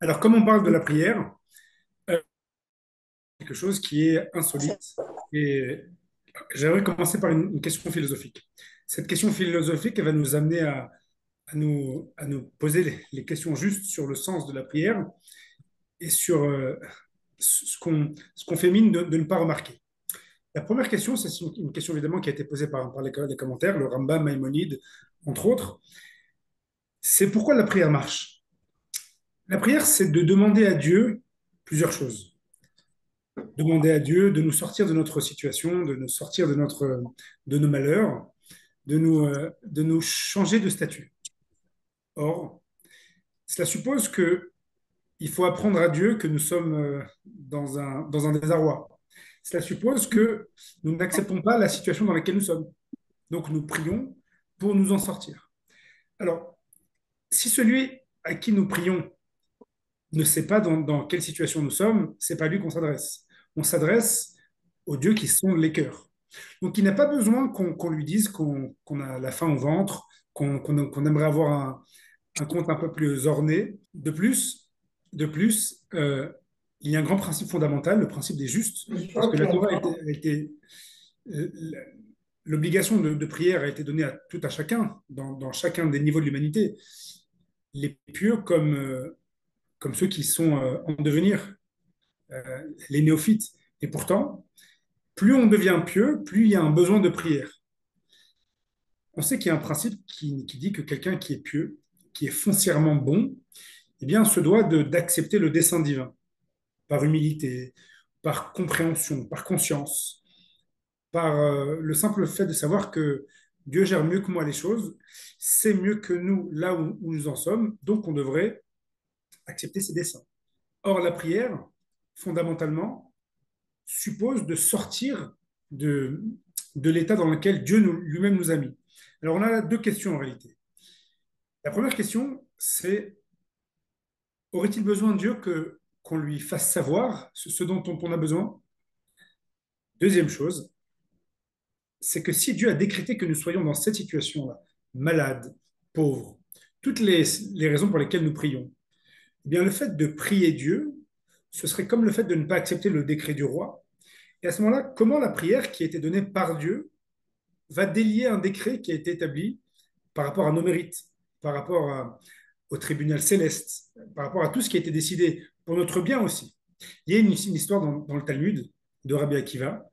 Alors, comme on parle de la prière, euh, quelque chose qui est insolite, et j'aimerais commencer par une question philosophique. Cette question philosophique, elle va nous amener à nous poser les questions justes sur le sens de la prière et sur ce qu'on fait mine de ne pas remarquer. La première question, c'est une question évidemment qui a été posée par les commentaires, le Rambam, Maïmonide, entre autres. C'est pourquoi la prière marche. La prière, c'est de demander à Dieu plusieurs choses. Demander à Dieu de nous sortir de notre situation, de nous sortir de nos malheurs, de nous changer de statut. Or, cela suppose que il faut apprendre à Dieu que nous sommes dans un désarroi. Cela suppose que nous n'acceptons pas la situation dans laquelle nous sommes. Donc nous prions pour nous en sortir. Alors, si celui à qui nous prions ne sait pas dans quelle situation nous sommes, c'est pas à lui qu'on s'adresse. On s'adresse aux dieux qui sont les cœurs. Donc il n'a pas besoin qu'on lui dise qu'on a la faim au ventre, qu'on aimerait avoir un compte un peu plus orné. De plus, il y a un grand principe fondamental, le principe des justes, parce que la Torah euh, l'obligation de prière a été donnée à tout à chacun, dans chacun des niveaux de l'humanité, les pieux comme ceux qui sont en devenir, les néophytes. Et pourtant, plus on devient pieux, plus il y a un besoin de prière. On sait qu'il y a un principe qui dit que quelqu'un qui est pieux, qui est foncièrement bon, eh bien, se doit d'accepter le dessein divin par humilité, par compréhension, par conscience, par le simple fait de savoir que Dieu gère mieux que moi les choses, c'est mieux que nous là où nous en sommes, donc on devrait accepter ses desseins. Or, la prière, fondamentalement, suppose de sortir de l'état dans lequel Dieu lui-même nous a mis. Alors, on a deux questions en réalité. La première question, c'est aurait-il besoin de Dieu qu'on lui fasse savoir ce dont on a besoin? Deuxième chose, c'est que si Dieu a décrété que nous soyons dans cette situation-là, malades, pauvres, toutes les raisons pour lesquelles nous prions, eh bien le fait de prier Dieu, ce serait comme le fait de ne pas accepter le décret du roi. Et à ce moment-là, comment la prière qui a été donnée par Dieu va délier un décret qui a été établi par rapport à nos mérites, par rapport au tribunal céleste, par rapport à tout ce qui a été décidé pour notre bien aussi. Il y a une histoire dans le Talmud de Rabbi Akiva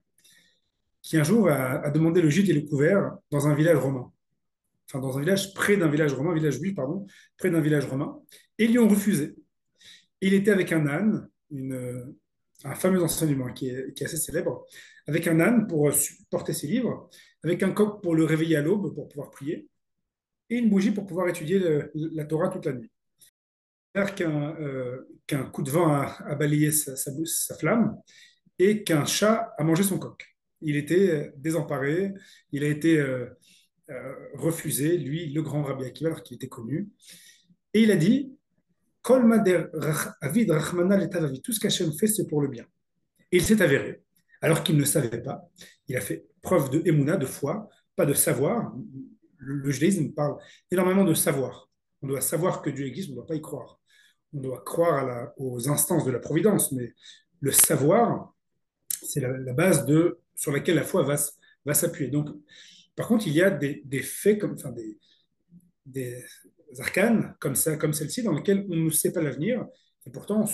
qui un jour a demandé le gîte et le couvert dans un village romain, enfin dans un village près d'un village romain, un village juif, pardon, près d'un village romain, et ils lui ont refusé. Il était avec un âne, un fameux enseignement qui est assez célèbre, avec un âne pour porter ses livres, avec un coq pour le réveiller à l'aube pour pouvoir prier, et une bougie pour pouvoir étudier la Torah toute la nuit. Qu'un coup de vent a balayé sa flamme et qu'un chat a mangé son coq. Il était désemparé, il a été refusé, lui, le grand Rabbi Akiva, alors qu'il était connu. Et il a dit, Kol mader avid rachmana letavavi, tout ce qu'Hachem fait, c'est pour le bien. Et il s'est avéré, alors qu'il ne savait pas. Il a fait preuve de émouna, de foi, pas de savoir. Le judaïsme parle énormément de savoir. On doit savoir que Dieu existe, on ne doit pas y croire. On doit croire aux instances de la providence, mais le savoir, c'est la base sur laquelle la foi va s'appuyer. Donc, par contre, il y a des faits, enfin des arcanes comme ça, comme celle-ci, dans lesquelles on ne sait pas l'avenir, et pourtant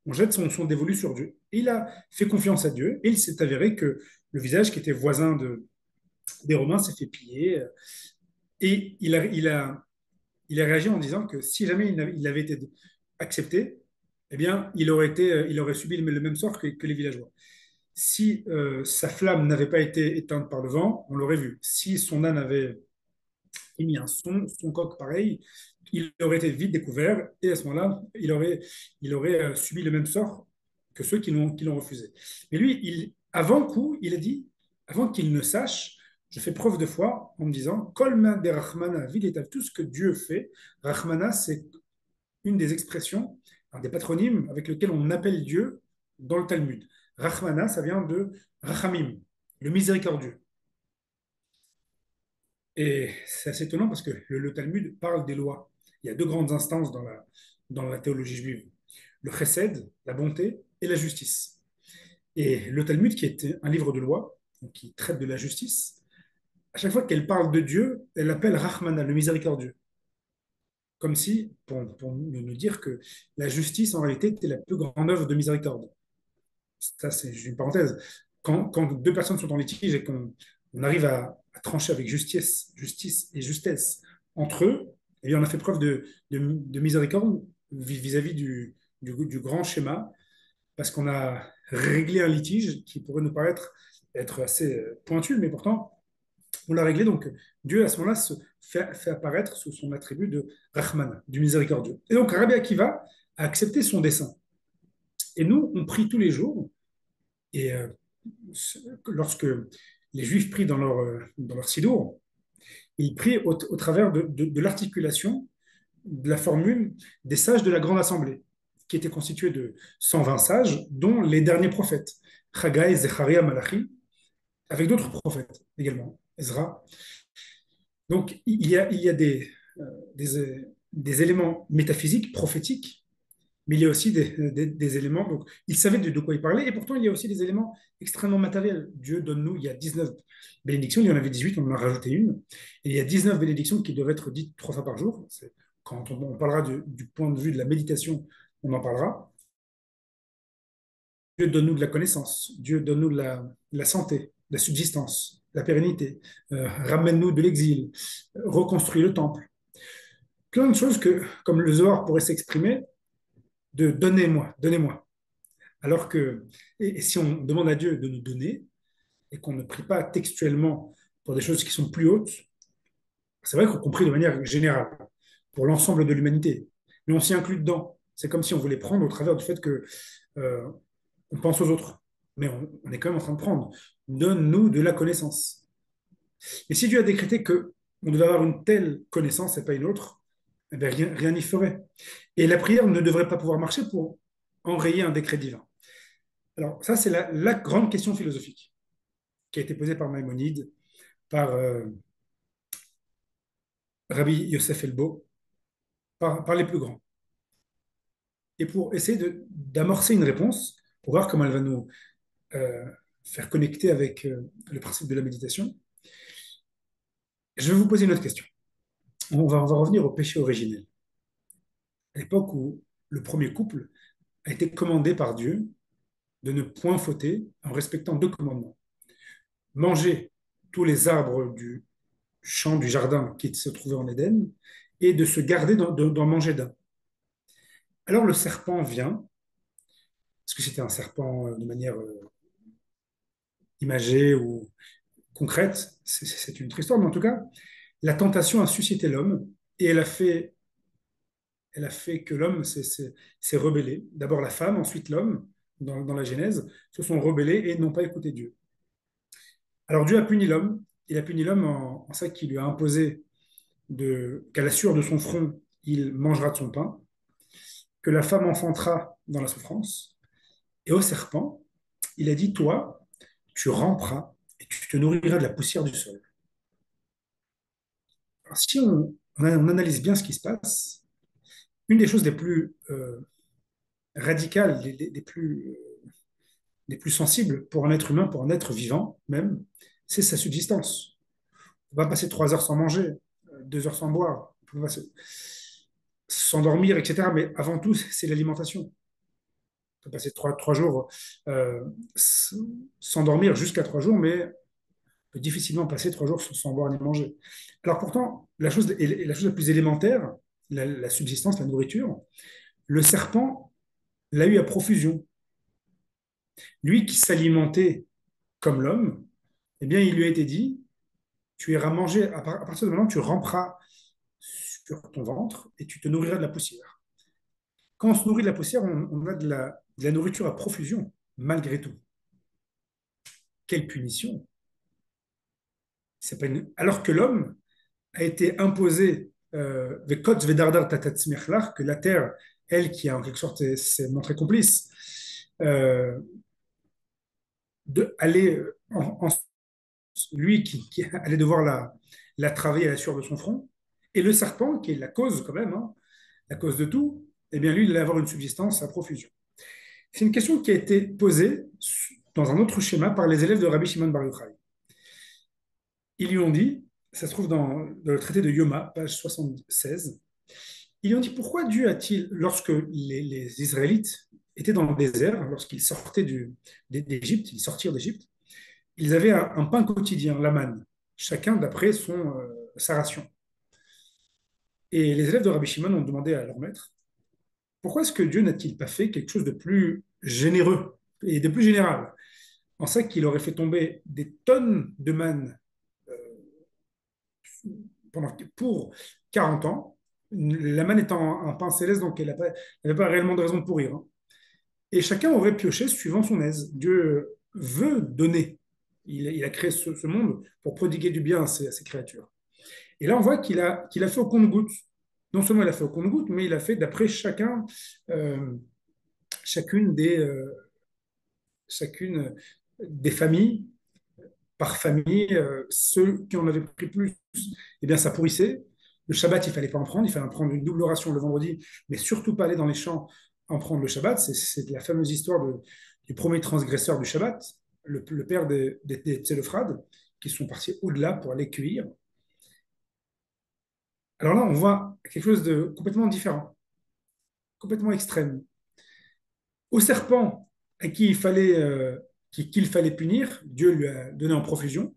on jette son dévolu sur Dieu. Et il a fait confiance à Dieu, et il s'est avéré que le visage qui était voisin des Romains s'est fait piller, et il a réagi en disant que si jamais il avait été accepté, eh bien, il aurait subi le même sort que les villageois. Si sa flamme n'avait pas été éteinte par le vent, on l'aurait vu. Si son âne avait émis son coq pareil, il aurait été vite découvert et à ce moment-là, il aurait subi le même sort que ceux qui l'ont refusé. Mais lui, avant coup, il a dit, avant qu'il ne sache, je fais preuve de foi en me disant, Kolma de Rahmana, tout ce que Dieu fait. Rahmana, c'est une des expressions, un des patronymes avec lesquels on appelle Dieu dans le Talmud. Rahmana, ça vient de Rachamim, le miséricordieux. Et c'est assez étonnant parce que le Talmud parle des lois. Il y a deux grandes instances dans la théologie juive, le chesed, la bonté et la justice. Et le Talmud, qui est un livre de loi, donc qui traite de la justice, à chaque fois qu'elle parle de Dieu, elle l'appelle Rahmana, le miséricordieux. Comme si, pour nous dire que la justice, en réalité, était la plus grande œuvre de miséricorde. Ça, c'est une parenthèse. Quand deux personnes sont en litige et qu'on on arrive à trancher avec justice et justesse entre eux, et bien on a fait preuve de miséricorde vis-à-vis du grand schéma, parce qu'on a réglé un litige qui pourrait nous paraître être assez pointu, mais pourtant, on l'a réglé. Donc, Dieu, à ce moment-là, se fait apparaître sous son attribut de Rahman, du miséricordieux. Et donc, Rabbi Akiva a accepté son dessein. Et nous, on prie tous les jours. Et lorsque les Juifs prient dans leur sidour, ils prient au travers de l'articulation de la formule des sages de la Grande Assemblée, qui était constituée de 120 sages, dont les derniers prophètes, Haggai, Zecharia, Malachi, avec d'autres prophètes également, Ezra. Donc, il y a des éléments métaphysiques, prophétiques, mais il y a aussi des éléments. Donc, il savait de quoi il parlait, et pourtant, il y a aussi des éléments extrêmement matériels. Dieu donne-nous, il y a 19 bénédictions, il y en avait 18, on en a rajouté une, et il y a 19 bénédictions qui doivent être dites 3 fois par jour. Quand on parlera du point de vue de la méditation, on en parlera. Dieu donne-nous de la connaissance, Dieu donne-nous de la santé, la subsistance, la pérennité, ramène-nous de l'exil, reconstruit le temple. Plein de choses que, comme le Zohar pourrait s'exprimer, de donnez-moi, donnez-moi. Alors que, et si on demande à Dieu de nous donner, et qu'on ne prie pas textuellement pour des choses qui sont plus hautes, c'est vrai qu'on compris de manière générale, pour l'ensemble de l'humanité. Mais on s'y inclut dedans. C'est comme si on voulait prendre au travers du fait que on pense aux autres. Mais on est quand même en train de prendre. Donne-nous de la connaissance. Et si Dieu a décrété que on devait avoir une telle connaissance et pas une autre, eh bien, rien n'y ferait. Et la prière ne devrait pas pouvoir marcher pour enrayer un décret divin. Alors, ça, c'est la grande question philosophique qui a été posée par Maïmonide, par Rabbi Yosef Elbo, par les plus grands. Et pour essayer d'amorcer une réponse, pour voir comment elle va nous euh, faire connecter avec le principe de la méditation, je vais vous poser une autre question. On va revenir au péché originel. À l'époque où le premier couple a été commandé par Dieu de ne point fauter en respectant 2 commandements. Manger tous les arbres du champ, du jardin qui se trouvait en Éden, et de se garder d'en manger d'un. Alors le serpent vient, parce que c'était un serpent de manière imagée ou concrète, c'est une autre histoire, mais en tout cas, la tentation a suscité l'homme et elle a fait que l'homme s'est rebellé. D'abord la femme, ensuite l'homme, dans la Genèse, se sont rebellés et n'ont pas écouté Dieu. Alors Dieu a puni l'homme. Il a puni l'homme en ça qu'il lui a imposé qu'à la sueur de son front, il mangera de son pain, que la femme enfantera dans la souffrance. Et au serpent, il a dit, toi, tu ramperas et tu te nourriras de la poussière du sol. Alors, si on analyse bien ce qui se passe, une des choses les plus radicales, les plus sensibles pour un être humain, pour un être vivant même, c'est sa subsistance. On va passer 3 heures sans manger, 2 heures sans boire, on peut s'endormir, etc. Mais avant tout, c'est l'alimentation. On peut passer 3 jours euh, sans dormir jusqu'à 3 jours, mais on peut difficilement passer 3 jours sans boire ni manger. Alors pourtant, la chose la plus élémentaire, la subsistance, la nourriture, le serpent l'a eu à profusion. Lui qui s'alimentait comme l'homme, eh bien, il lui a été dit, tu iras manger, à partir de maintenant, tu ramperas sur ton ventre et tu te nourriras de la poussière. Quand on se nourrit de la poussière, on a de la nourriture à profusion, malgré tout. Quelle punition! C'est pas Alors que l'homme a été imposé, que la terre, elle qui a en quelque sorte s'est montrée complice, d'aller lui qui allait devoir la travailler à la sueur de son front, et le serpent, qui est la cause quand même, hein, la cause de tout, eh bien lui, il allait avoir une subsistance à profusion. C'est une question qui a été posée dans un autre schéma par les élèves de Rabbi Shimon Bar Yochai. Ils lui ont dit, ça se trouve dans le traité de Yoma, page 76, ils lui ont dit pourquoi Dieu a-t-il, lorsque les Israélites étaient dans le désert, lorsqu'ils sortaient d'Égypte, ils sortirent d'Égypte, ils avaient un pain quotidien, la manne, chacun d'après sa ration. Et les élèves de Rabbi Shimon ont demandé à leur maître, pourquoi est-ce que Dieu n'a-t-il pas fait quelque chose de plus généreux et de plus général, en ça qu'il aurait fait tomber des tonnes de manne euh, pour 40 ans, la manne étant un pain céleste, donc elle n'avait pas réellement de raison de pourrir. Hein. Et chacun aurait pioché suivant son aise. Dieu veut donner. Il a créé ce monde pour prodiguer du bien à ses créatures. Et là, on voit qu'il a fait au compte-goutte. Non seulement il a fait au compte-goutte, mais il a fait d'après euh, chacune chacune des familles, par famille, ceux qui en avaient pris plus, eh bien, ça pourrissait. Le Shabbat, il ne fallait pas en prendre, il fallait en prendre une double ration le vendredi, mais surtout pas aller dans les champs en prendre le Shabbat. C'est la fameuse histoire du premier transgresseur du Shabbat, le père des Tselophrades, qui sont partis au-delà pour aller cueillir. Alors là, on voit quelque chose de complètement différent, complètement extrême. Au serpent à qui qu'il fallait punir, Dieu lui a donné en profusion.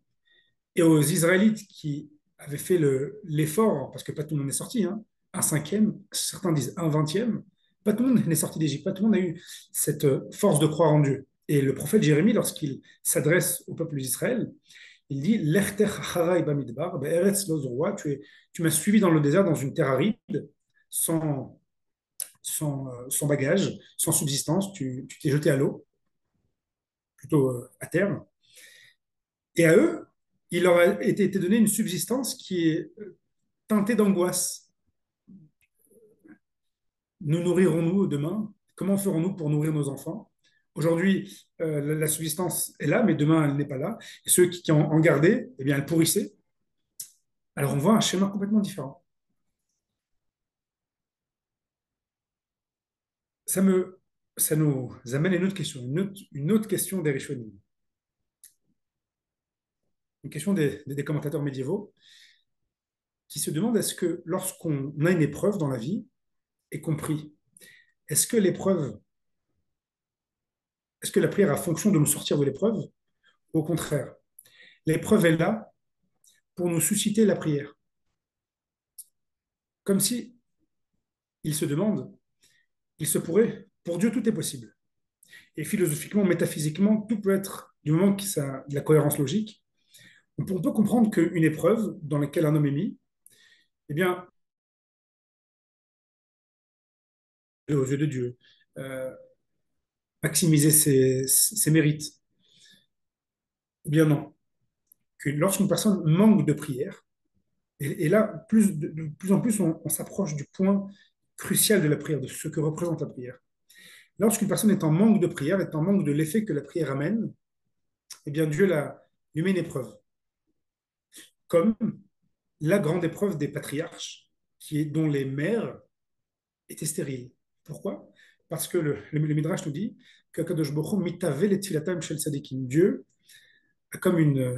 Et aux Israélites qui avaient fait l'effort, parce que pas tout le monde est sorti, hein, un cinquième, certains disent un vingtième, pas tout le monde n'est sorti d'Égypte, pas tout le monde a eu cette force de croire en Dieu. Et le prophète Jérémie, lorsqu'il s'adresse au peuple d'Israël, il dit L'Echter hacharai bamidbar, be'eretz lo zorwa, tu m'as suivi dans le désert, dans une terre aride, sans, sans bagage, sans subsistance, tu t'es jeté à l'eau, plutôt à terre. Et à eux, il leur a été donné une subsistance qui est teintée d'angoisse. Nous nourrirons-nous demain? Comment ferons-nous pour nourrir nos enfants? Aujourd'hui, la subsistance est là, mais demain, elle n'est pas là. Et ceux qui en gardaient, eh bien, elles pourrissaient. Alors, on voit un schéma complètement différent. Ça, me, ça nous amène à une autre question, une autre question des Rishonim. Une question des commentateurs médiévaux qui se demandent est-ce que lorsqu'on a une épreuve dans la vie, est compris, est-ce que l'épreuve, est-ce que la prière a fonction de nous sortir de l'épreuve? Au contraire, l'épreuve est là pour nous susciter la prière. Comme si il se demande, il se pourrait, pour Dieu, tout est possible. Et philosophiquement, métaphysiquement, tout peut être, du moment qu'il a de la cohérence logique, on peut comprendre qu'une épreuve dans laquelle un homme est mis, eh bien, aux yeux de Dieu, euh, maximiser ses mérites. Ou bien non, que lorsqu'une personne manque de prière, et là, de plus en plus, on s'approche du point crucial de la prière, de ce que représente la prière. Lorsqu'une personne est en manque de prière, est en manque de l'effet que la prière amène, eh bien Dieu lui met une épreuve. Comme la grande épreuve des patriarches, dont les mères étaient stériles. Pourquoi? Parce que le Midrash nous dit que Kadosh Baruch Hu mitave les tfilatam shel tzadikim. Dieu,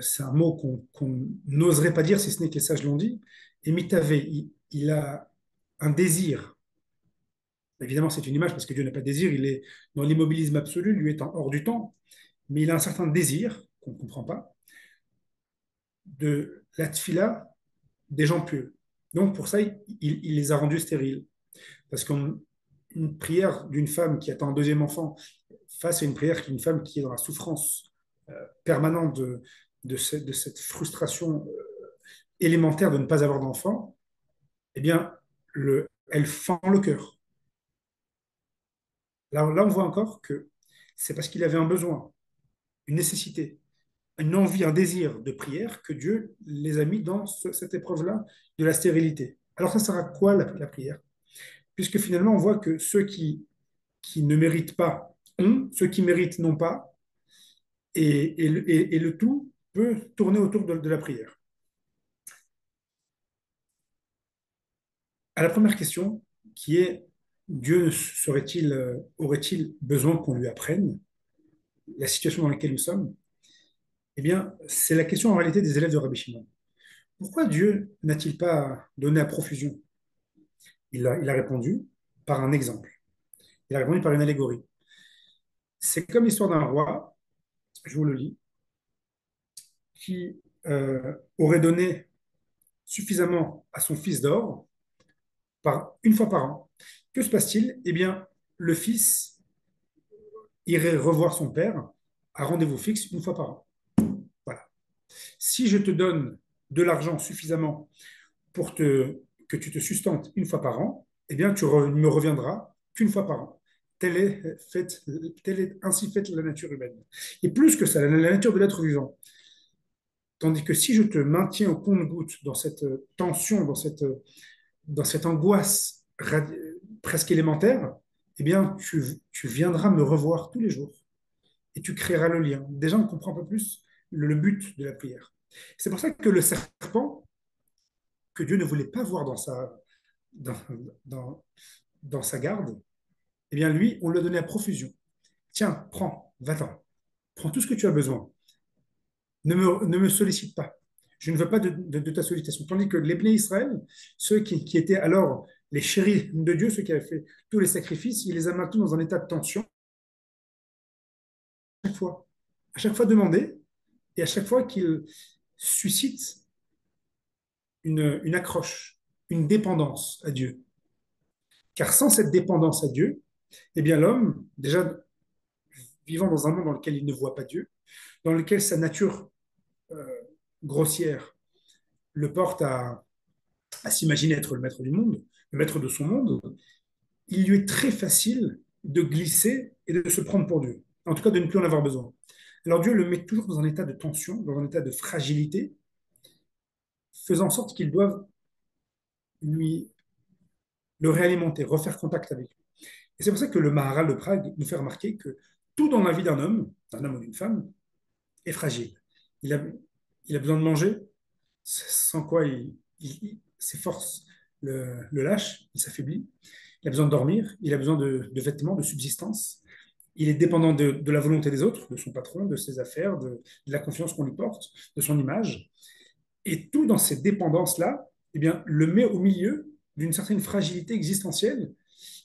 c'est un mot qu'on n'oserait pas dire si ce n'est que les sages l'ont dit, et mitave, il a un désir. Évidemment, c'est une image parce que Dieu n'a pas de désir, il est dans l'immobilisme absolu, lui étant hors du temps, mais il a un certain désir, qu'on ne comprend pas, de la tfila des gens pieux. Donc pour ça, il les a rendus stériles. Parce qu'une prière d'une femme qui attend un deuxième enfant face à une prière d'une femme qui est dans la souffrance permanente de cette frustration élémentaire de ne pas avoir d'enfant, eh bien, elle fend le cœur. Là, on voit encore que c'est parce qu'il avait un besoin, une nécessité, une envie, un désir de prière que Dieu les a mis dans cette épreuve-là de la stérilité. Alors ça sert à quoi la prière? Puisque finalement, on voit que ceux qui ne méritent pas ont, ceux qui méritent n'ont pas, et le tout peut tourner autour de la prière. À la première question, qui est Dieu aurait-il besoin qu'on lui apprenne la situation dans laquelle nous sommes? Eh bien, c'est la question en réalité des élèves de Rabbi Shimon. Pourquoi Dieu n'a-t-il pas donné à profusion? Il a répondu par un exemple. Il a répondu par une allégorie. C'est comme l'histoire d'un roi, je vous le lis, qui aurait donné suffisamment à son fils d'or une fois par an. Que se passe-t-il? Eh bien, le fils irait revoir son père à rendez-vous fixe une fois par an. Voilà. Si je te donne de l'argent suffisamment que tu te sustentes une fois par an, eh bien, tu ne me reviendras qu'une fois par an. Telle est ainsi faite la nature humaine. Et plus que ça, la nature de l'être vivant. Tandis que si je te maintiens au compte-goutte dans cette tension, dans cette angoisse presque élémentaire, eh bien, tu viendras me revoir tous les jours et tu créeras le lien. Déjà, on comprend un peu plus le but de la prière. C'est pour ça que le serpent, que Dieu ne voulait pas voir dans, dans, dans sa garde, eh bien, lui, on lui a donné à profusion. Tiens, prends, va-t'en. Prends tout ce que tu as besoin. Ne me sollicite pas. Je ne veux pas de ta sollicitation. Tandis que les Bnei Israël, ceux qui étaient alors les chéris de Dieu, ceux qui avaient fait tous les sacrifices, il les a maintenus dans un état de tension à chaque fois. À chaque fois demandé, et à chaque fois qu'il suscite une accroche, une dépendance à Dieu. Car sans cette dépendance à Dieu, eh bien l'homme, déjà vivant dans un monde dans lequel il ne voit pas Dieu, dans lequel sa nature euh, grossière le porte à s'imaginer être le maître du monde, le maître de son monde, il lui est très facile de glisser et de se prendre pour Dieu. En tout cas, de ne plus en avoir besoin. Alors Dieu le met toujours dans un état de tension, dans un état de fragilité, faisant en sorte qu'il doive lui le réalimenter, refaire contact avec lui. Et c'est pour ça que le Maharal de Prague nous fait remarquer que tout dans la vie d'un homme ou d'une femme, est fragile. Il a, il a besoin de manger, sans quoi ses forces le lâchent, il s'affaiblit. Il a besoin de dormir, il a besoin de vêtements, de subsistance. Il est dépendant de la volonté des autres, de son patron, de ses affaires, de la confiance qu'on lui porte, de son image. Et tout dans ces dépendances-là, eh bien, le met au milieu d'une certaine fragilité existentielle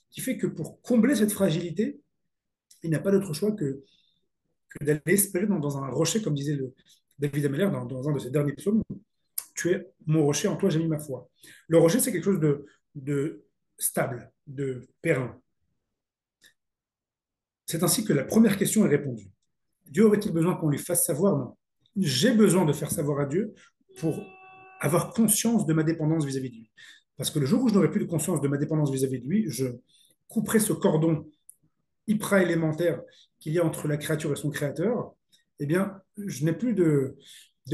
qui fait que pour combler cette fragilité, il n'a pas d'autre choix que d'aller espérer dans un rocher, comme disait David Ameller dans un de ses derniers psaumes. Tu es mon rocher, en toi j'ai mis ma foi. Le rocher, c'est quelque chose de stable, de périn. C'est ainsi que la première question est répondue. Dieu aurait-il besoin qu'on lui fasse savoir? Non. J'ai besoin de faire savoir à Dieu pour avoir conscience de ma dépendance vis-à-vis de lui. Parce que le jour où je n'aurai plus de conscience de ma dépendance vis-à-vis de lui, je couperai ce cordon hyper élémentaire qu'il y a entre la créature et son créateur. Eh bien, je n'ai plus de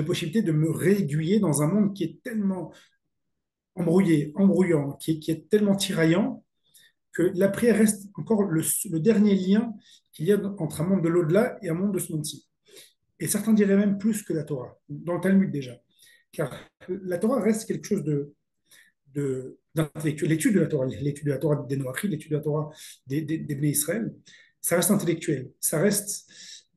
possibilité de me réaiguiller dans un monde qui est tellement embrouillé, embrouillant, qui est tellement tiraillant que la prière reste encore le dernier lien qu'il y a entre un monde de l'au-delà et un monde de ce monde-ci. Et certains diraient même plus que la Torah, dans le Talmud déjà. Car la Torah reste quelque chose d'intellectuel. L'étude de la Torah des Noachim, l'étude de la Torah des Bnei Israël, ça reste intellectuel. Ça reste.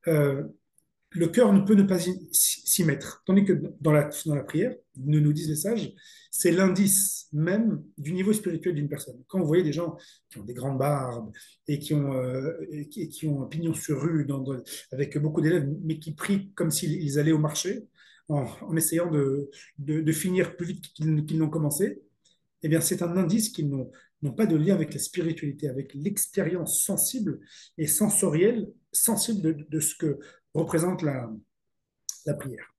Le cœur ne peut ne pas s'y mettre. Tandis que dans la prière, nous disent les sages, c'est l'indice même du niveau spirituel d'une personne. Quand vous voyez des gens qui ont des grandes barbes et qui ont un pignon sur rue avec beaucoup d'élèves, mais qui prient comme s'ils allaient au marché, en essayant de finir plus vite qu'ils n'ont commencé, eh bien, c'est un indice qu'ils n'ont pas de lien avec la spiritualité, avec l'expérience sensible et sensorielle, sensible de ce que représente la prière.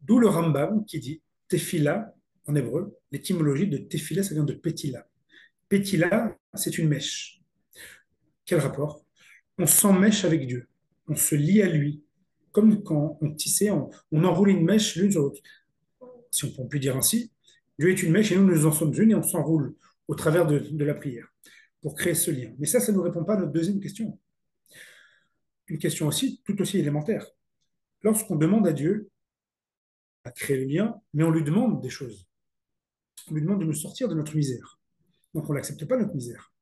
D'où le Rambam qui dit Tefila, en hébreu, l'étymologie de Tefila, ça vient de Petila. Petila, c'est une mèche. Quel rapport? On s'emmèche avec Dieu, on se lie à lui, comme quand on tissait, on enroule une mèche l'une sur l'autre. Si on peut dire ainsi, Dieu est une mèche et nous en sommes une et on s'enroule au travers de la prière pour créer ce lien. Mais ça ne nous répond pas à notre deuxième question. Une question aussi, tout aussi élémentaire. Lorsqu'on demande à Dieu à créer le lien, mais on lui demande des choses. On lui demande de nous sortir de notre misère. Donc on n'accepte pas notre misère.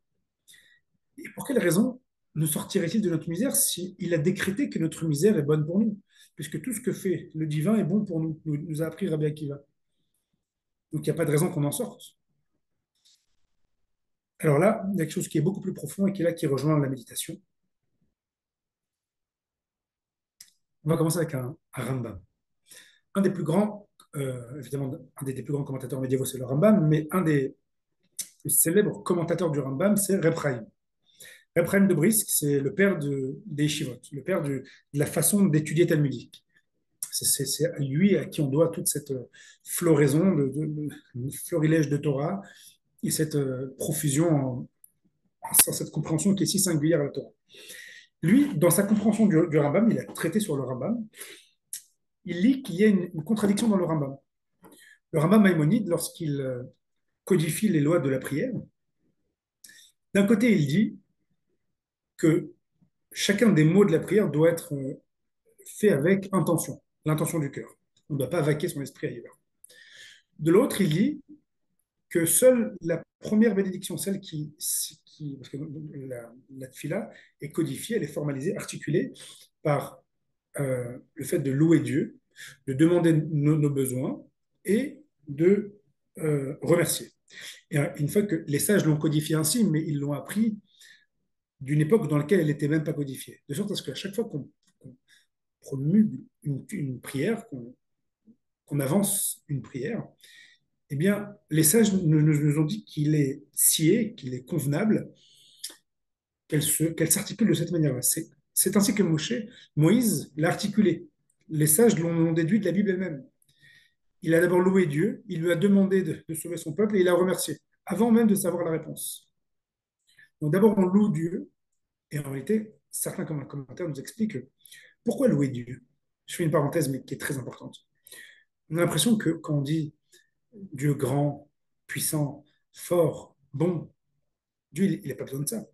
Et pour quelle raison nous sortirait-il de notre misère si il a décrété que notre misère est bonne pour nous? Puisque tout ce que fait le divin est bon pour nous, nous a appris Rabbi Akiva. Donc il n'y a pas de raison qu'on en sorte. Alors là, il y a quelque chose qui est beaucoup plus profond et qui est là qui rejoint la méditation. On va commencer avec un Rambam. Un des plus grands, évidemment, un des plus grands commentateurs médiévaux, c'est le Rambam, mais un des plus célèbres commentateurs du Rambam, c'est Reb Chaim. Reb Chaim de Brisk, c'est le père des Yeshivot, le père de la façon d'étudier talmudique. C'est à lui à qui on doit toute cette floraison, le florilège de Torah et cette profusion, cette compréhension qui est si singulière à la Torah. Lui, dans sa compréhension du Rambam, il a traité sur le Rambam, il lit qu'il y a une contradiction dans le Rambam. Le Rambam Maïmonide, lorsqu'il codifie les lois de la prière, d'un côté, il dit que chacun des mots de la prière doit être fait avec intention, l'intention du cœur. On ne doit pas vaquer son esprit ailleurs. De l'autre, il dit que seule la première bénédiction, celle parce que la tfila est codifiée, elle est formalisée, articulée par le fait de louer Dieu, de demander nos besoins et de remercier. Et une fois que les sages l'ont codifié ainsi, mais ils l'ont appris d'une époque dans laquelle elle n'était même pas codifiée. De sorte à ce qu'à chaque fois qu'on promulgue une prière, qu'on avance une prière, eh bien, les sages nous ont dit qu'il est scié, qu'il est convenable qu'elle s'articule de cette manière-là. C'est ainsi que Moïse l'a articulé. Les sages l'ont déduit de la Bible elle-même. Il a d'abord loué Dieu, il lui a demandé de sauver son peuple et il a remercié, avant même de savoir la réponse. Donc d'abord, on loue Dieu, et en réalité, certains commentaires nous expliquent pourquoi louer Dieu. Je fais une parenthèse, mais qui est très importante. On a l'impression que quand on dit Dieu grand, puissant, fort, bon, Dieu, il n'a pas besoin de ça.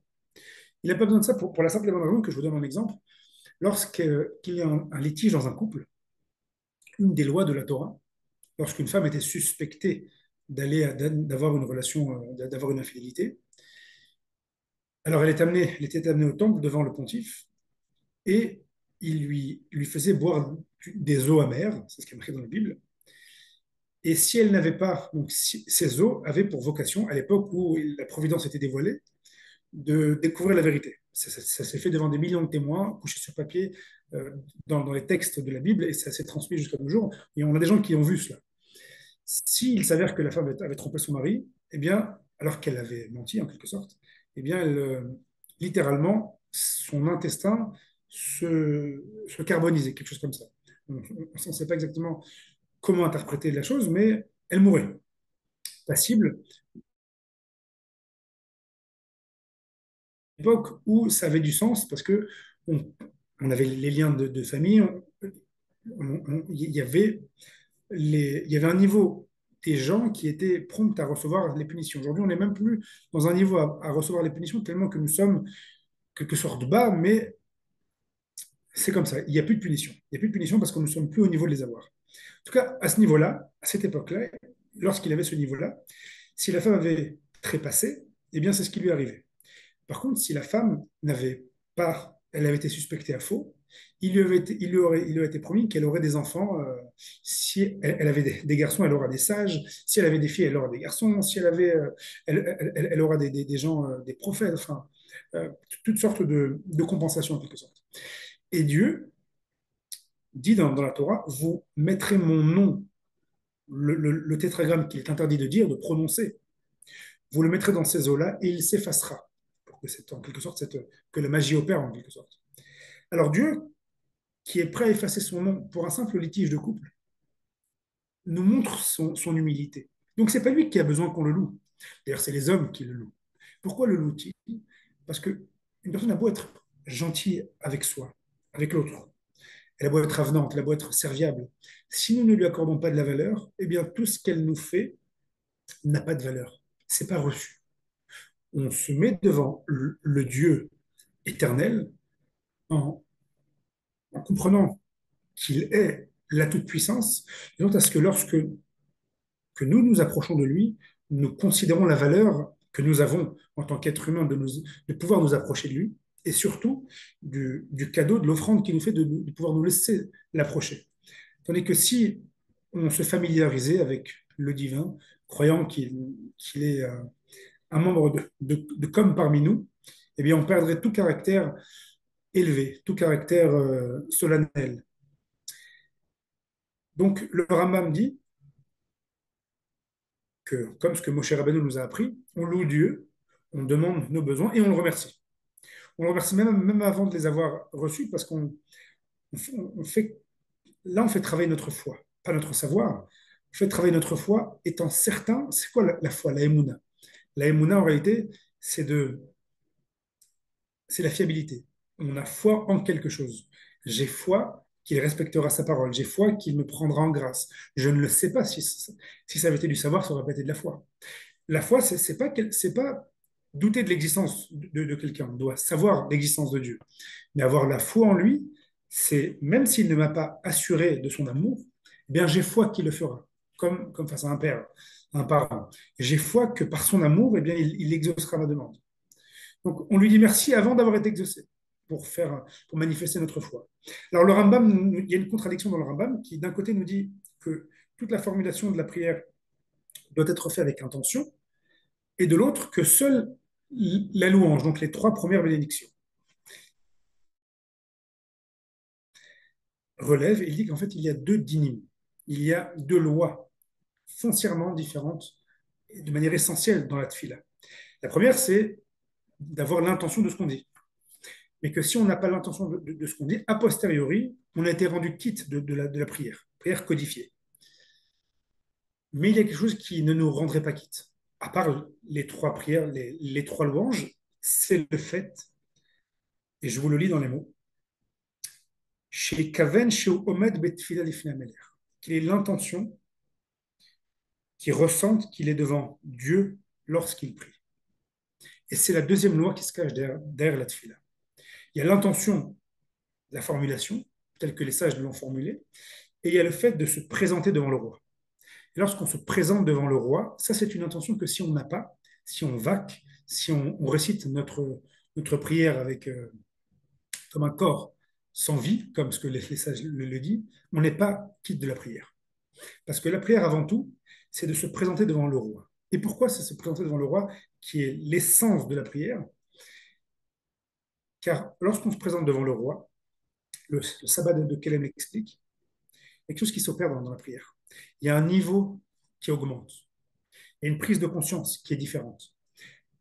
Il n'a pas besoin de ça pour la simple et bonne raison que je vous donne un exemple. Lorsqu'il y a un litige dans un couple, une des lois de la Torah, lorsqu'une femme était suspectée d'avoir une relation, d'avoir une infidélité, alors elle était amenée au temple devant le pontife et il lui faisait boire des eaux amères, c'est ce qui est marqué dans la Bible. Et si elle n'avait pas, donc si, ces eaux avaient pour vocation, à l'époque où la providence était dévoilée, de découvrir la vérité. Ça s'est fait devant des millions de témoins, couchés sur papier, dans les textes de la Bible, et ça s'est transmis jusqu'à nos jours. Et on a des gens qui ont vu cela. S'il s'avère que la femme avait trompé son mari, eh bien, alors qu'elle avait menti en quelque sorte, eh bien, littéralement, son intestin se carbonisait, quelque chose comme ça. On ne sait pas exactement comment interpréter la chose, mais elle mourait, passible, époque où ça avait du sens parce que on avait les liens de famille, il y avait il y avait un niveau des gens qui étaient prompts à recevoir les punitions. Aujourd'hui, on n'est même plus dans un niveau à recevoir les punitions tellement que nous sommes quelque sorte bas, mais c'est comme ça. Il n'y a plus de punition. Il n'y a plus de punition parce que nous ne sommes plus au niveau de les avoir. En tout cas, à ce niveau-là, à cette époque-là, lorsqu'il avait ce niveau-là, si la femme avait trépassé, eh bien, c'est ce qui lui arrivait. Par contre, si la femme n'avait pas, elle avait été suspectée à faux, il lui aurait été promis qu'elle aurait des enfants. Si elle avait des garçons, elle aura des sages. Si elle avait des filles, elle aura des garçons. Si elle avait, elle aura des gens, des prophètes. Enfin, euh, toutes sortes de compensations en quelque sorte. Et Dieu dit dans la Torah, vous mettrez mon nom, le tétragramme qu'il est interdit de dire, de prononcer. Vous le mettrez dans ces eaux-là et il s'effacera. Pour que c'est en quelque sorte que la magie opère en quelque sorte. Alors Dieu, qui est prêt à effacer son nom pour un simple litige de couple, nous montre son humilité. Donc c'est pas lui qui a besoin qu'on le loue. D'ailleurs, c'est les hommes qui le louent. Pourquoi le loue-t-il? Parce que une personne a beau être gentille avec soi, avec l'autre, elle a beau être avenante, elle a beau être serviable. Si nous ne lui accordons pas de la valeur, eh bien tout ce qu'elle nous fait n'a pas de valeur. C'est pas reçu. On se met devant le Dieu éternel en, en comprenant qu'il est la toute-puissance, à ce que lorsque nous nous approchons de lui, nous considérons la valeur que nous avons en tant qu'être humain de pouvoir nous approcher de lui, et surtout du cadeau, de l'offrande qu'il nous fait de pouvoir nous laisser l'approcher. Tandis que si on se familiarisait avec le divin, croyant qu'il est un membre de comme parmi nous, eh bien, on perdrait tout caractère élevé, tout caractère solennel. Donc, le Rambam dit que, comme ce que Moshe Rabbeinu nous a appris, on loue Dieu, on demande nos besoins et on le remercie. On le remercie même avant de les avoir reçus parce on fait, là, on fait travailler notre foi, pas notre savoir. On fait travailler notre foi étant certain, c'est quoi la foi, la émouna? La émouna, en réalité, c'est de, c'est la fiabilité. On a foi en quelque chose. J'ai foi qu'il respectera sa parole. J'ai foi qu'il me prendra en grâce. Je ne le sais pas. Si ça avait été du savoir, ça aurait pas été de la foi. La foi, c'est pas douter de l'existence de quelqu'un. On doit savoir l'existence de Dieu. Mais avoir la foi en lui, c'est même s'il ne m'a pas assuré de son amour, eh bien j'ai foi qu'il le fera, comme face à un père, un parent. J'ai foi que par son amour, eh bien, il exaucera ma demande. Donc, on lui dit merci avant d'avoir été exaucé pour manifester notre foi. Alors, le Rambam, il y a une contradiction dans le Rambam qui, d'un côté, nous dit que toute la formulation de la prière doit être faite avec intention, et de l'autre, que seule la louange, donc les trois premières bénédictions, relève et il dit qu'en fait, il y a deux dynimes, il y a deux lois foncièrement différentes de manière essentielle dans la tfila. La première, c'est d'avoir l'intention de ce qu'on dit. Mais que si on n'a pas l'intention de ce qu'on dit, a posteriori, on a été rendu quitte de la prière codifiée. Mais il y a quelque chose qui ne nous rendrait pas quitte. À part les trois prières, les trois louanges, c'est le fait, et je vous le lis dans les mots, chez Kaven, chez Omed Betfila Lifnameler, quelle est l'intention qui ressente qu'il est devant Dieu lorsqu'il prie. Et c'est la deuxième loi qui se cache derrière la tfila. Il y a l'intention, la formulation, telle que les sages l'ont formulée, et il y a le fait de se présenter devant le roi. Et lorsqu'on se présente devant le roi, ça c'est une intention que si on n'a pas, si on vaque, si on récite notre prière avec, comme un corps sans vie, comme ce que les sages le disent, on n'est pas quitte de la prière. Parce que la prière, avant tout, c'est de se présenter devant le roi. Et pourquoi c'est se présenter devant le roi qui est l'essence de la prière? Car lorsqu'on se présente devant le roi, le sabbat de Kelem l'explique, il y a quelque chose qui s'opère dans la prière. Il y a un niveau qui augmente. Il y a une prise de conscience qui est différente.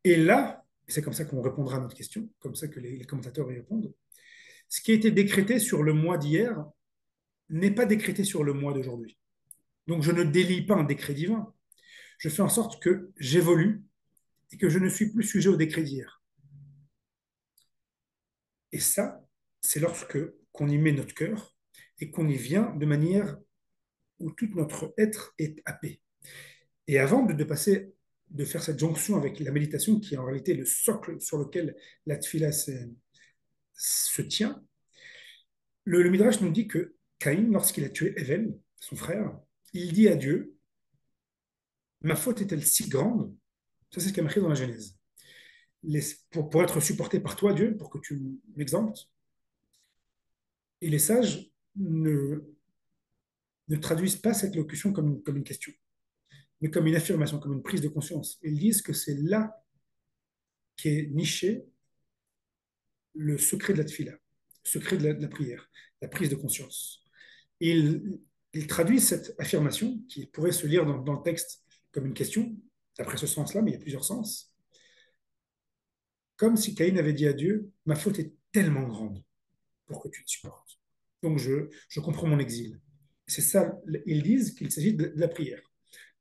Et là, c'est comme ça qu'on répondra à notre question, comme ça que les commentateurs y répondent, ce qui a été décrété sur le mois d'hier n'est pas décrété sur le mois d'aujourd'hui. Donc je ne délie pas un décret divin. Je fais en sorte que j'évolue et que je ne suis plus sujet au décret d'hier. Et ça, c'est lorsque qu'on y met notre cœur et qu'on y vient de manière où tout notre être est happé. Et avant de faire cette jonction avec la méditation, qui est en réalité le socle sur lequel la tfila se tient, le Midrash nous dit que Caïn, lorsqu'il a tué Evel, son frère, il dit à Dieu, ma faute est-elle si grande? Ça, c'est ce qui est marqué dans la Genèse. Pour être supporté par toi, Dieu, pour que tu m'exemptes. Et les sages ne traduisent pas cette locution comme une question, mais comme une affirmation, comme une prise de conscience. Ils disent que c'est là qu'est niché le secret de la tfila, le secret de la prière, la prise de conscience. Et il traduit cette affirmation, qui pourrait se lire dans le texte comme une question, d'après ce sens-là, mais il y a plusieurs sens, comme si Caïn avait dit à Dieu, ma faute est tellement grande pour que tu te supportes. Donc je comprends mon exil. C'est ça, ils disent qu'il s'agit de la prière.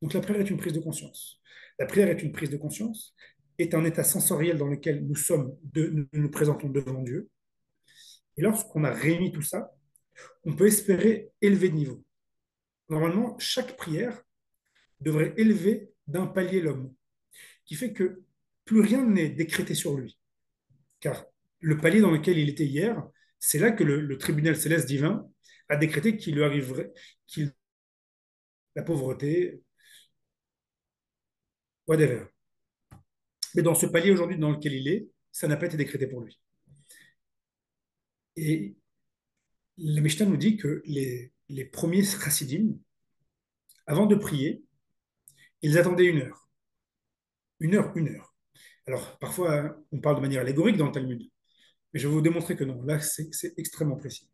Donc la prière est une prise de conscience. La prière est une prise de conscience, est un état sensoriel dans lequel nous nous présentons devant Dieu. Et lorsqu'on a réuni tout ça, on peut espérer élever de niveau. Normalement, chaque prière devrait élever d'un palier l'homme, qui fait que plus rien n'est décrété sur lui. Car le palier dans lequel il était hier, c'est là que le tribunal céleste divin a décrété qu'il lui arriverait, qu'il, la pauvreté, whatever. Mais dans ce palier aujourd'hui dans lequel il est, ça n'a pas été décrété pour lui. Et la Mishnah nous dit que les premiers chassidim, avant de prier, ils attendaient 1 heure. 1 heure, 1 heure. Alors, parfois, on parle de manière allégorique dans le Talmud, mais je vais vous démontrer que non. Là, c'est extrêmement précis.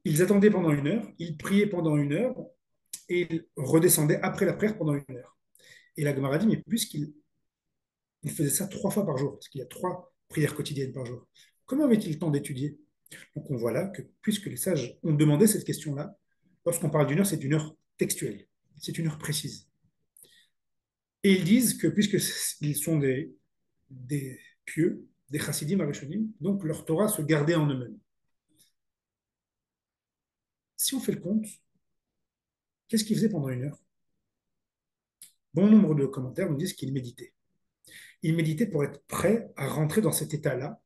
Ils attendaient pendant 1 heure, ils priaient pendant 1 heure, et ils redescendaient après la prière pendant 1 heure. Et la Gemara dit, mais puisqu'il il faisait ça 3 fois par jour, parce qu'il y a 3 prières quotidiennes par jour, comment avait-il le temps d'étudier? Donc on voit là que puisque les sages ont demandé cette question-là, lorsqu'on parle d'1 heure, c'est 1 heure textuelle, c'est 1 heure précise. Et ils disent que puisqu'ils sont des pieux, des chassidim arishonim, donc leur Torah se gardait en eux-mêmes. Si on fait le compte, qu'est-ce qu'ils faisaient pendant 1 heure? Bon nombre de commentaires nous disent qu'ils méditaient. Ils méditaient pour être prêts à rentrer dans cet état-là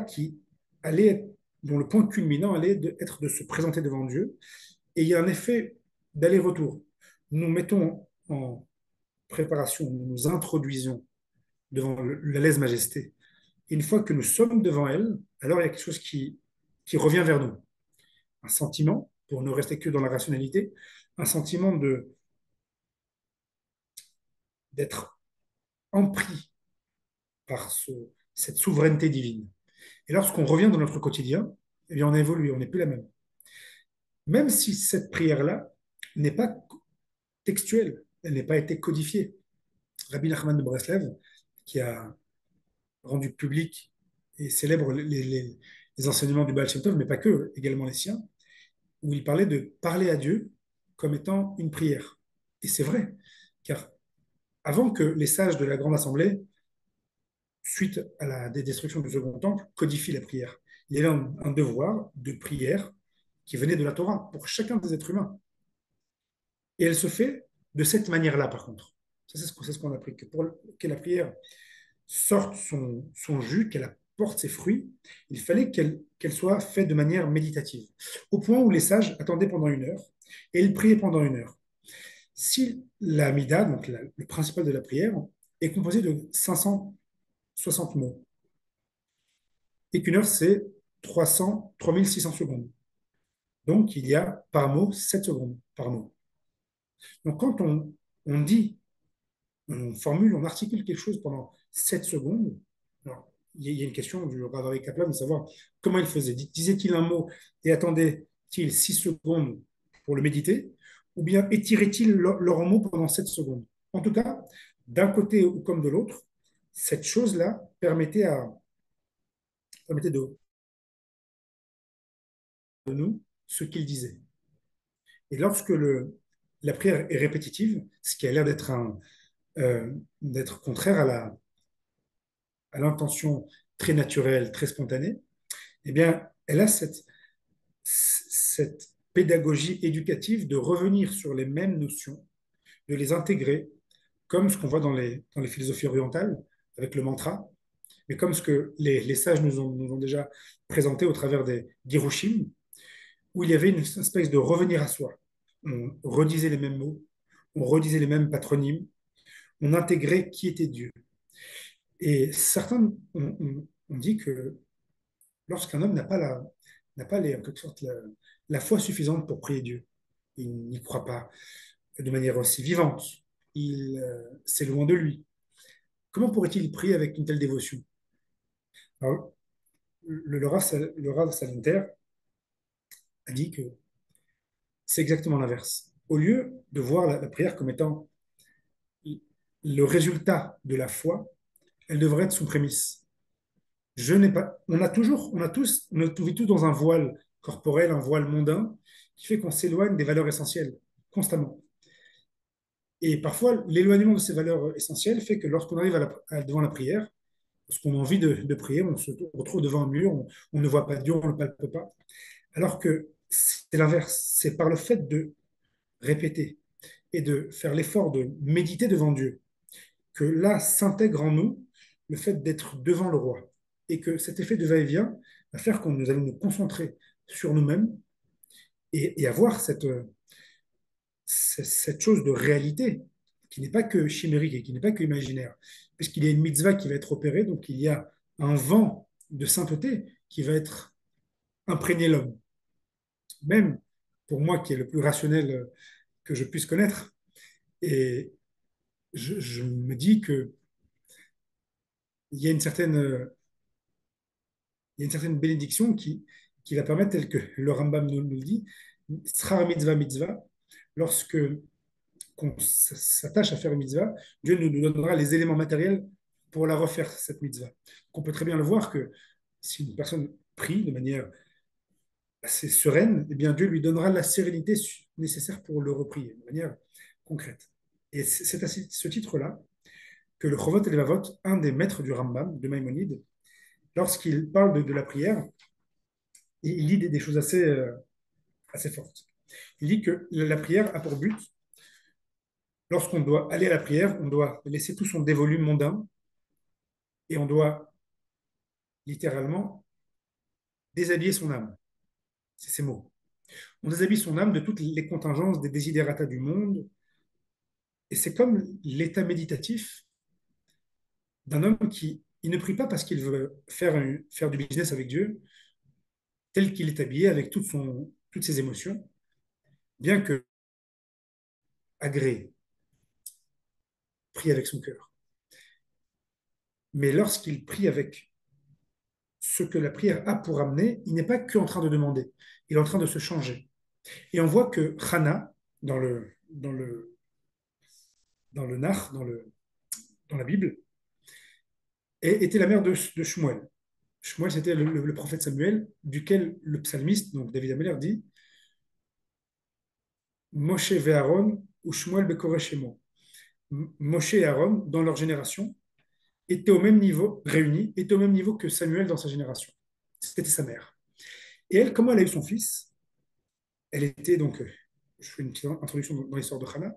qui allait être, dont le point culminant allait être de se présenter devant Dieu. Et il y a un effet d'aller-retour. Nous mettons en préparation, nous nous introduisons devant la lèse-majesté. Une fois que nous sommes devant elle, alors il y a quelque chose qui revient vers nous. Un sentiment, pour ne rester que dans la rationalité, un sentiment d'être empris par cette souveraineté divine. Et lorsqu'on revient dans notre quotidien, eh bien on a évolué, on n'est plus la même. Même si cette prière-là n'est pas textuelle, elle n'est pas été codifiée. Rabbi Nachman de Breslev, qui a rendu public et célèbre les enseignements du Baal Shem Tov, mais pas que, également les siens, où il parlait de parler à Dieu comme étant une prière. Et c'est vrai, car avant que les sages de la Grande Assemblée, suite à la destruction du Second Temple, codifient la prière, il y avait un devoir de prière qui venait de la Torah pour chacun des êtres humains. Et elle se fait de cette manière-là, par contre. Ça, c'est ce qu'on a appris, que pour que la prière sorte son jus, qu'elle apporte ses fruits, il fallait qu'elle soit faite de manière méditative. Au point où les sages attendaient pendant 1 heure et ils priaient pendant 1 heure. Si la Mida, donc le principal de la prière, est composé de 560 mots, et qu'une heure, c'est 3600 secondes. Donc, il y a par mot 7 secondes par mot. Donc, quand on dit, on formule, on articule quelque chose pendant 7 secondes, alors, il y a une question du Rav Avi Kaplan de savoir comment il faisait. Disait-il un mot et attendait-il 6 secondes pour le méditer, ou bien étirait-il leur mot pendant 7 secondes? En tout cas, d'un côté ou comme de l'autre, cette chose-là permettait de nous ce qu'il disait. Et lorsque la prière est répétitive, ce qui a l'air d'être contraire à l'intention très naturelle, très spontanée, eh bien, elle a cette pédagogie éducative de revenir sur les mêmes notions, de les intégrer, comme ce qu'on voit dans les philosophies orientales, avec le mantra, mais comme ce que les sages nous ont déjà présenté au travers des d'Hiroshima, où il y avait une espèce de revenir à soi. On redisait les mêmes mots, on redisait les mêmes patronymes, on intégrait qui était Dieu. Et certains ont dit que lorsqu'un homme n'a pas en quelque sorte la foi suffisante pour prier Dieu, il n'y croit pas de manière aussi vivante, c'est loin de lui. Comment pourrait-il prier avec une telle dévotion? Alors, le Rav Salanter a dit que c'est exactement l'inverse. Au lieu de voir la prière comme étant le résultat de la foi, elle devrait être son prémisse. Je n'ai pas, on vit tous dans un voile corporel, un voile mondain, qui fait qu'on s'éloigne des valeurs essentielles constamment. Et parfois, l'éloignement de ces valeurs essentielles fait que lorsqu'on arrive devant la prière, lorsqu'on a envie de prier, on se retrouve devant un mur, on ne voit pas Dieu, on ne le palpe pas. Alors que c'est l'inverse. C'est par le fait de répéter et de faire l'effort de méditer devant Dieu que là s'intègre en nous le fait d'être devant le roi. Et que cet effet de va-et-vient va faire que nous allons nous concentrer sur nous-mêmes et avoir cette chose de réalité qui n'est pas que chimérique et qui n'est pas que imaginaire, puisqu'il y a une mitzvah qui va être opérée, donc il y a un vent de sainteté qui va être imprégné l'homme. Même pour moi qui est le plus rationnel que je puisse connaître. Et je me dis qu'il y a une certaine, il y a une certaine bénédiction qui va permettre, tel que le Rambam nous le dit, sera mitzvah mitzvah, lorsque qu'on s'attache à faire une mitzvah, Dieu nous donnera les éléments matériels pour la refaire, cette mitzvah. Donc on peut très bien le voir que si une personne prie de manière assez sereine, eh bien Dieu lui donnera la sérénité nécessaire pour le reprier de manière concrète. Et c'est à ce titre-là que le Chovot et Levavot, un des maîtres du Rambam, de Maïmonide, lorsqu'il parle de la prière, il dit des choses assez fortes. Il dit que la prière a pour but, lorsqu'on doit aller à la prière, on doit laisser tout son dévolu mondain et on doit littéralement déshabiller son âme. C'est ces mots. On déshabille son âme de toutes les contingences, des désidératas du monde. Et c'est comme l'état méditatif d'un homme qui il ne prie pas parce qu'il veut faire du business avec Dieu, tel qu'il est habillé avec toutes ses émotions, bien que agréé, prie avec son cœur. Mais lorsqu'il prie avec ce que la prière a pour amener, il n'est pas qu'en train de demander, il est en train de se changer. Et on voit que Hana, dans le Nach, dans la Bible, était la mère de Shmuel. Shmuel, c'était le prophète Samuel, duquel le psalmiste, donc David Ameller, dit Moshe ve Aaron ou Shmuel bekoreshemo. Moshe et Aaron, dans leur génération, étaient au même niveau, réunis, étaient au même niveau que Samuel dans sa génération. C'était sa mère. Et elle, comment elle a eu son fils? Elle était donc, je fais une petite introduction dans l'histoire de Hana,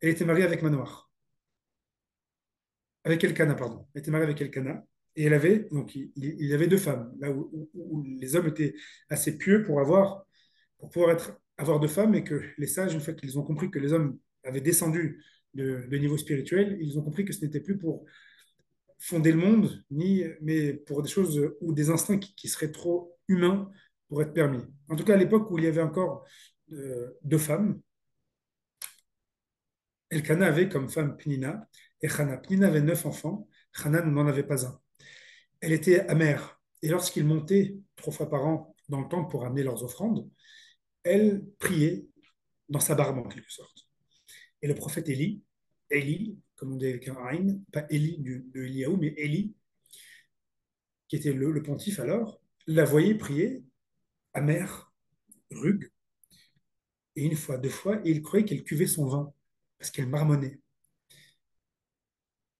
elle était mariée avec Manoach, avec Elkana, pardon. Elle était mariée avec Elkana, et elle avait, donc il avait deux femmes, là où les hommes étaient assez pieux pour pouvoir avoir deux femmes, et que les sages, une fois qu'ils ont compris que les hommes avaient descendu de niveau spirituel, ils ont compris que ce n'était plus pour fonder le monde, mais pour des choses ou des instincts qui seraient trop humains pour être permis. En tout cas, à l'époque où il y avait encore deux femmes, Elkana avait comme femme Pnina et Hana. Pnina avait 9 enfants, Hana n'en avait pas un. Elle était amère, et lorsqu'ils montaient 3 fois par an dans le temple pour amener leurs offrandes, elle priait dans sa barbe en quelque sorte. Et le prophète Élie, comme on dit avec un Aïn, pas Élie de Eliaou, mais Élie, qui était le pontife alors, la voyait prier, amère, rugue, et une fois, 2 fois, et il croyait qu'elle cuvait son vin, parce qu'elle marmonnait.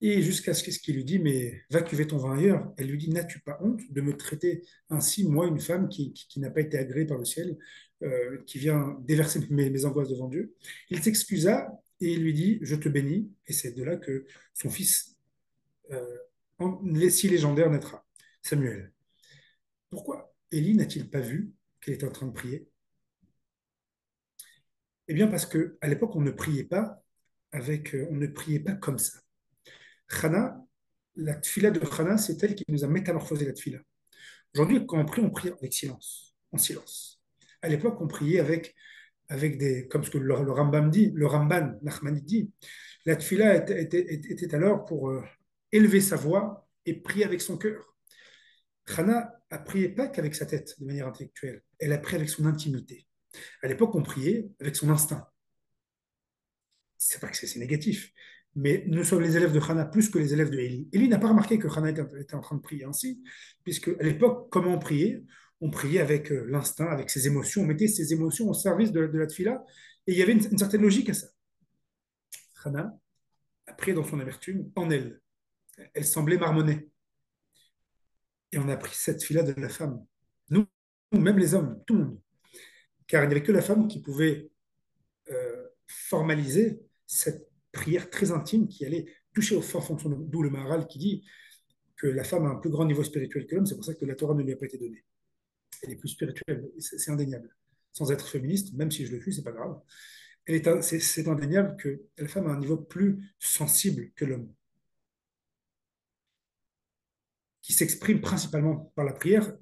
Et jusqu'à ce qu'il lui dit, mais va cuver ton vin ailleurs. Elle lui dit, n'as-tu pas honte de me traiter ainsi, moi, une femme qui n'a pas été agréée par le ciel, qui vient déverser mes angoisses devant Dieu. Il s'excusa et il lui dit, je te bénis. Et c'est de là que son fils, euh, si légendaire, naîtra, Samuel. Pourquoi Élie n'a-t-il pas vu qu'elle était en train de prier? Eh bien, parce qu'à l'époque, on ne priait pas comme ça. Chana, la tfila de Chana, c'est elle qui nous a métamorphosé la tfila. Aujourd'hui, quand on prie avec silence, en silence. À l'époque, on priait avec comme ce que le Rambam dit, le Ramban Nachmanide dit, la tfila était alors pour élever sa voix et prier avec son cœur. Chana a prié pas qu'avec sa tête, de manière intellectuelle, elle a prié avec son intimité. À l'époque, on priait avec son instinct. C'est pas que c'est négatif, mais nous sommes les élèves de Hana plus que les élèves de Élie. Élie n'a pas remarqué que Hana était en train de prier ainsi, puisque à l'époque, comment on priait? On priait avec l'instinct, avec ses émotions, on mettait ses émotions au service de la tfila, et il y avait une certaine logique à ça. Hana a prié dans son amertume en elle. Elle semblait marmonner. Et on a pris cette tfila de la femme. Nous, même les hommes, tout le monde. Car il n'y avait que la femme qui pouvait formaliser cette prière très intime qui allait toucher au fin fond de son âme. D'où le Maharal qui dit que la femme a un plus grand niveau spirituel que l'homme, c'est pour ça que la Torah ne lui a pas été donnée. Elle est plus spirituelle, c'est indéniable. Sans être féministe, même si je le suis, c'est pas grave. C'est indéniable que la femme a un niveau plus sensible que l'homme, qui s'exprime principalement par la prière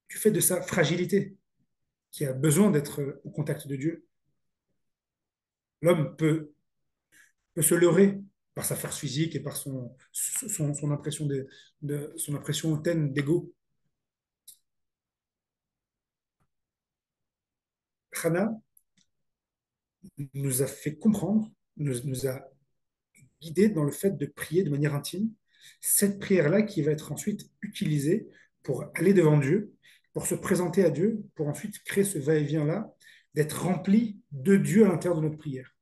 du fait de sa fragilité, qui a besoin d'être au contact de Dieu. L'homme peut se leurrer par sa force physique et par son impression son impression hautaine d'ego. Hannah nous a fait comprendre, nous a guidés dans le fait de prier de manière intime. Cette prière-là qui va être ensuite utilisée pour aller devant Dieu, pour se présenter à Dieu, pour ensuite créer ce va-et-vient-là, d'être rempli de Dieu à l'intérieur de notre prière.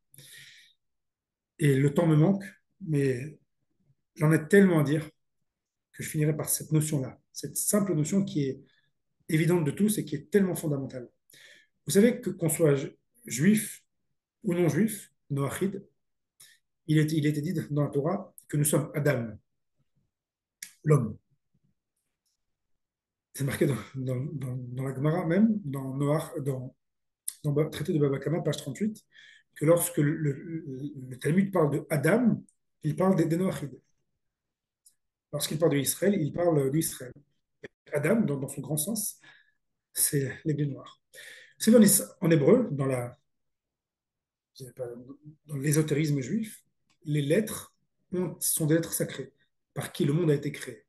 Et le temps me manque, mais j'en ai tellement à dire que je finirai par cette notion-là, cette simple notion qui est évidente de tous et qui est tellement fondamentale. Vous savez que qu'on soit juif ou non juif, noachide, il était dit dans la Torah que nous sommes Adam, l'homme. C'est marqué dans la Gemara même, dans le traité de Baba Kama, page 38, que lorsque le Talmud parle de Adam, il parle des Noachides. Lorsqu'il parle d'Israël, il parle d'Israël. Adam, dans son grand sens, c'est les blés noirs. C'est en hébreu, dans l'ésotérisme juif, les lettres sont des lettres sacrées, par qui le monde a été créé.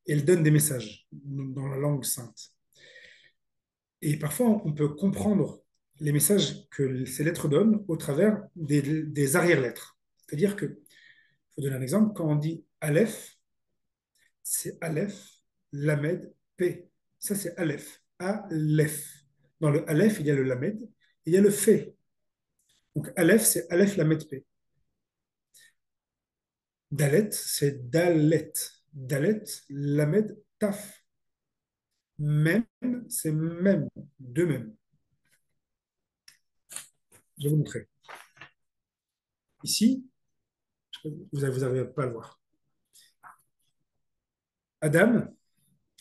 Et elles donnent des messages dans la langue sainte. Et parfois, on peut comprendre les messages que ces lettres donnent au travers des arrière-lettres. C'est-à-dire que, je vous donne un exemple, quand on dit Aleph, c'est Aleph, Lamed, P. Ça, c'est Aleph, Aleph. Dans le Aleph, il y a le Lamed, et il y a le Fait. Donc Aleph, c'est Aleph, Lamed, P. Dalet, c'est Dalet. Dalet, Lamed, Taf. Même, c'est même, de même. Je vais vous montrer. Ici, vous n'arrivez pas à le voir. Adam,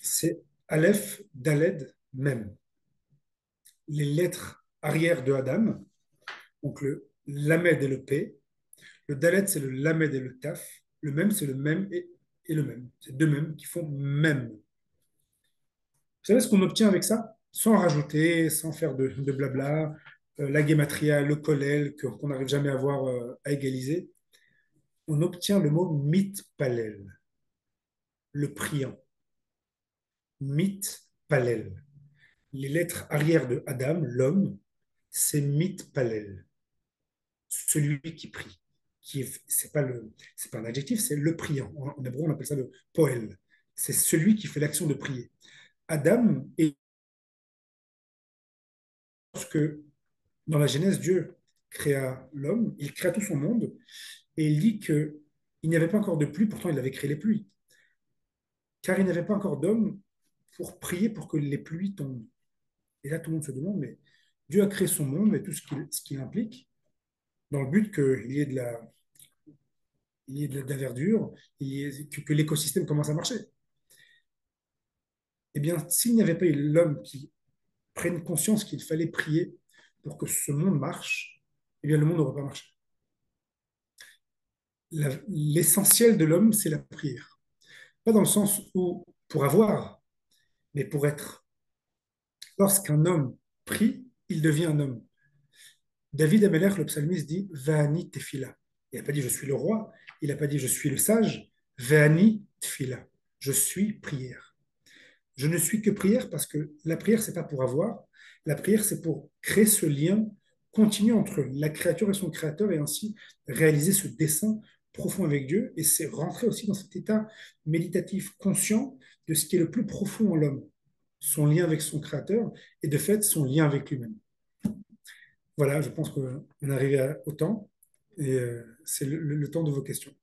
c'est Aleph, Daled, même. Les lettres arrière de Adam, donc le Lamed et le P. Le Daled, c'est le Lamed et le Taf. Le même, c'est le même et le même. C'est deux mêmes qui font même. Vous savez ce qu'on obtient avec ça? Sans rajouter, sans faire de blabla, la gématria, le kollel, qu'on n'arrive jamais à voir à égaliser. On obtient le mot mitpalel, le priant. Mitpalel. Les lettres arrière de Adam, l'homme, c'est mitpalel, celui qui prie. C'est pas un adjectif, c'est le priant. En hébreu, on appelle ça le poel. C'est celui qui fait l'action de prier. Adam, et lorsque dans la Genèse, Dieu créa l'homme, il créa tout son monde, et il dit que il n'y avait pas encore de pluie, pourtant il avait créé les pluies, car il n'y avait pas encore d'homme pour prier pour que les pluies tombent. Et là, tout le monde se demande, mais Dieu a créé son monde et tout ce qu'il implique, dans le but qu'il y ait de la verdure, que l'écosystème commence à marcher. Eh bien, s'il n'y avait pas eu l'homme qui prenne conscience qu'il fallait prier pour que ce monde marche, eh bien, le monde n'aurait pas marché. L'essentiel de l'homme, c'est la prière. Pas dans le sens où pour avoir, mais pour être. Lorsqu'un homme prie, il devient un homme. David Amelech, le psalmiste, dit Va'ani tefila. Il n'a pas dit je suis le roi, il n'a pas dit je suis le sage. Va'ani tefila. Je suis prière. Je ne suis que prière parce que la prière, c'est pas pour avoir. La prière, c'est pour créer ce lien continu entre la créature et son créateur et ainsi réaliser ce dessein profond avec Dieu. Et c'est rentrer aussi dans cet état méditatif conscient de ce qui est le plus profond en l'homme, son lien avec son créateur et de fait son lien avec lui-même. Voilà, je pense qu'on est arrivé au temps et c'est le temps de vos questions.